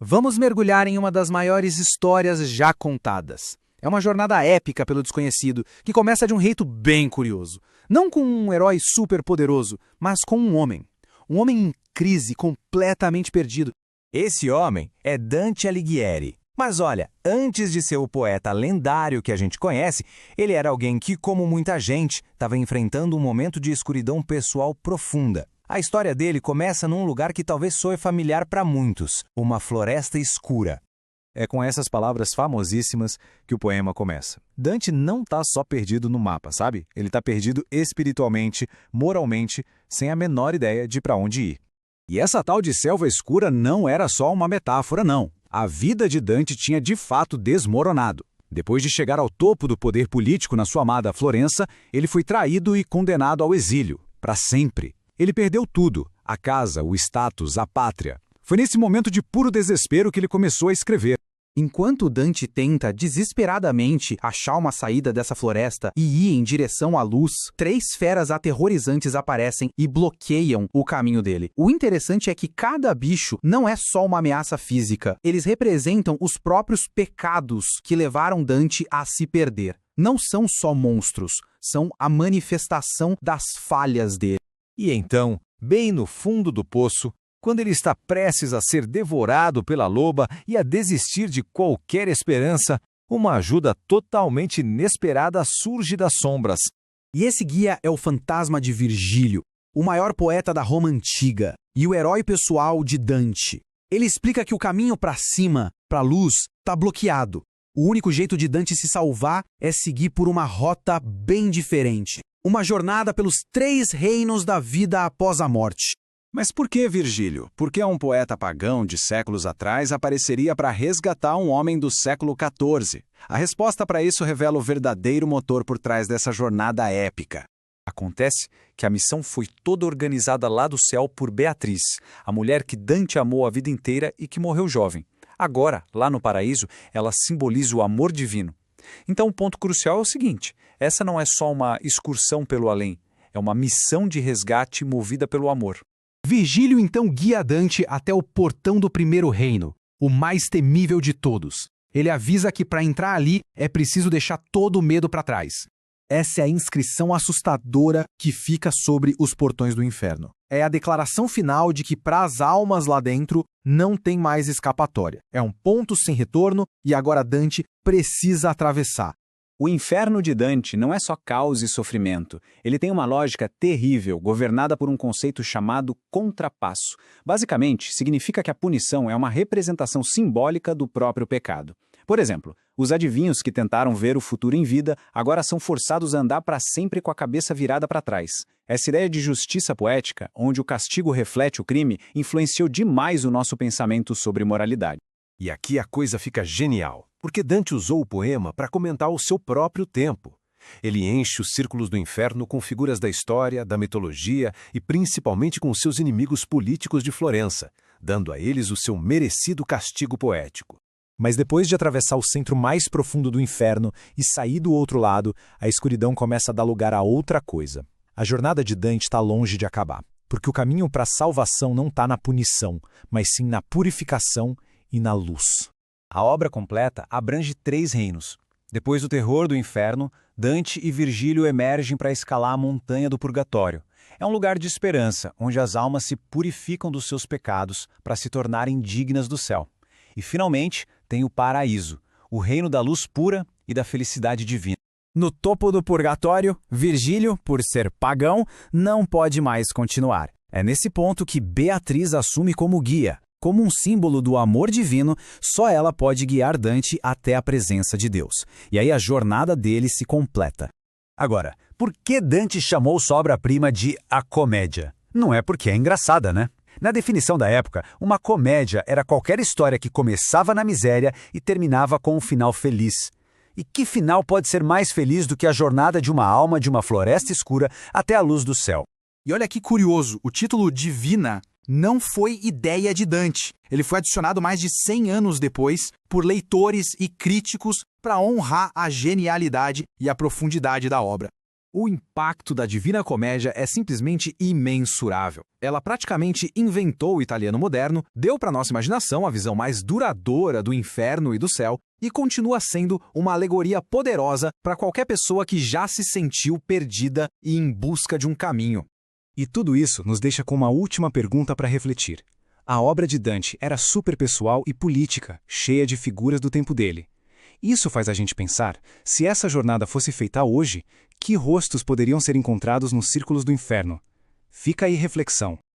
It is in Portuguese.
Vamos mergulhar em uma das maiores histórias já contadas. É uma jornada épica pelo desconhecido, que começa de um jeito bem curioso. Não com um herói super poderoso, mas com um homem. Um homem em crise, completamente perdido. Esse homem é Dante Alighieri. Mas olha, antes de ser o poeta lendário que a gente conhece, ele era alguém que, como muita gente, estava enfrentando um momento de escuridão pessoal profunda. A história dele começa num lugar que talvez soe familiar para muitos, uma floresta escura. É com essas palavras famosíssimas que o poema começa. Dante não está só perdido no mapa, sabe? Ele está perdido espiritualmente, moralmente, sem a menor ideia de para onde ir. E essa tal de selva escura não era só uma metáfora, não. A vida de Dante tinha de fato desmoronado. Depois de chegar ao topo do poder político na sua amada Florença, ele foi traído e condenado ao exílio, para sempre. Ele perdeu tudo, a casa, o status, a pátria. Foi nesse momento de puro desespero que ele começou a escrever. Enquanto Dante tenta desesperadamente achar uma saída dessa floresta e ir em direção à luz, 3 feras aterrorizantes aparecem e bloqueiam o caminho dele. O interessante é que cada bicho não é só uma ameaça física. Eles representam os próprios pecados que levaram Dante a se perder. Não são só monstros, são a manifestação das falhas dele. E então, bem no fundo do poço, quando ele está prestes a ser devorado pela loba e a desistir de qualquer esperança, uma ajuda totalmente inesperada surge das sombras. E esse guia é o fantasma de Virgílio, o maior poeta da Roma antiga e o herói pessoal de Dante. Ele explica que o caminho para cima, para a luz, está bloqueado. O único jeito de Dante se salvar é seguir por uma rota bem diferente. Uma jornada pelos 3 reinos da vida após a morte. Mas por que Virgílio? Por que um poeta pagão de séculos atrás apareceria para resgatar um homem do século XIV? A resposta para isso revela o verdadeiro motor por trás dessa jornada épica. Acontece que a missão foi toda organizada lá do céu por Beatriz, a mulher que Dante amou a vida inteira e que morreu jovem. Agora, lá no paraíso, ela simboliza o amor divino. Então o ponto crucial é o seguinte: essa não é só uma excursão pelo além, é uma missão de resgate movida pelo amor. Virgílio então guia Dante até o portão do primeiro reino, o mais temível de todos. Ele avisa que para entrar ali é preciso deixar todo o medo para trás. Essa é a inscrição assustadora que fica sobre os portões do inferno. É a declaração final de que para as almas lá dentro não tem mais escapatória. É um ponto sem retorno e agora Dante precisa atravessar. O inferno de Dante não é só caos e sofrimento. Ele tem uma lógica terrível, governada por um conceito chamado contrapasso. Basicamente, significa que a punição é uma representação simbólica do próprio pecado. Por exemplo, os adivinhos que tentaram ver o futuro em vida agora são forçados a andar para sempre com a cabeça virada para trás. Essa ideia de justiça poética, onde o castigo reflete o crime, influenciou demais o nosso pensamento sobre moralidade. E aqui a coisa fica genial, porque Dante usou o poema para comentar o seu próprio tempo. Ele enche os círculos do inferno com figuras da história, da mitologia e principalmente com seus inimigos políticos de Florença, dando a eles o seu merecido castigo poético. Mas depois de atravessar o centro mais profundo do inferno e sair do outro lado, a escuridão começa a dar lugar a outra coisa. A jornada de Dante está longe de acabar, porque o caminho para a salvação não está na punição, mas sim na purificação e na luz. A obra completa abrange 3 reinos. Depois do terror do inferno, Dante e Virgílio emergem para escalar a montanha do purgatório. É um lugar de esperança, onde as almas se purificam dos seus pecados para se tornarem dignas do céu. E, finalmente, tem o paraíso, o reino da luz pura e da felicidade divina. No topo do purgatório, Virgílio, por ser pagão, não pode mais continuar. É nesse ponto que Beatriz assume como guia. Como um símbolo do amor divino, só ela pode guiar Dante até a presença de Deus. E aí a jornada dele se completa. Agora, por que Dante chamou sua obra-prima de A Comédia? Não é porque é engraçada, né? Na definição da época, uma comédia era qualquer história que começava na miséria e terminava com um final feliz. E que final pode ser mais feliz do que a jornada de uma alma de uma floresta escura até a luz do céu? E olha que curioso, o título Divina não foi ideia de Dante. Ele foi adicionado mais de 100 anos depois por leitores e críticos para honrar a genialidade e a profundidade da obra. O impacto da Divina Comédia é simplesmente imensurável. Ela praticamente inventou o italiano moderno, deu para nossa imaginação a visão mais duradoura do inferno e do céu e continua sendo uma alegoria poderosa para qualquer pessoa que já se sentiu perdida e em busca de um caminho. E tudo isso nos deixa com uma última pergunta para refletir. A obra de Dante era superpessoal e política, cheia de figuras do tempo dele. Isso faz a gente pensar, se essa jornada fosse feita hoje, que rostos poderiam ser encontrados nos círculos do inferno? Fica aí reflexão.